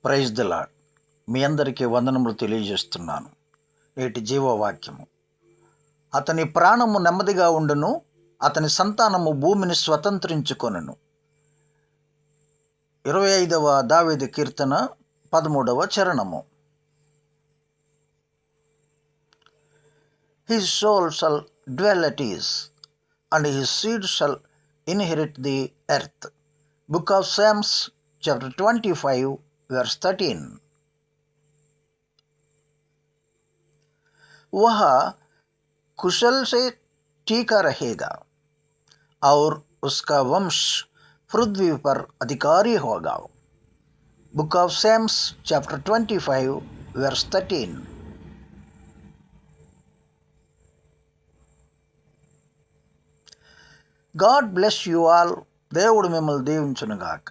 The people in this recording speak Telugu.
Praise the lord. మీ అందరికీ వందనములు తెలియజేస్తున్నాను. నేటి జీవవాక్యము, అతని ప్రాణము నెమ్మదిగా ఉండును, అతని సంతానము భూమిని స్వతంత్రించుకొనును. 25వ దావీదు కీర్తన 13వ చరణము. His soul shall dwell at ease, and his seed shall inherit the earth. Book of Psalms, chapter 25, verse 13. वह कुशल से टीका रहेगा और उसका वंश पृथ्वी पर अधिकारी होगा. Book of Psalms, chapter 25, verse 13. God bless you all. దేవుడు మిమ్మల్ని దీవించునుగాక.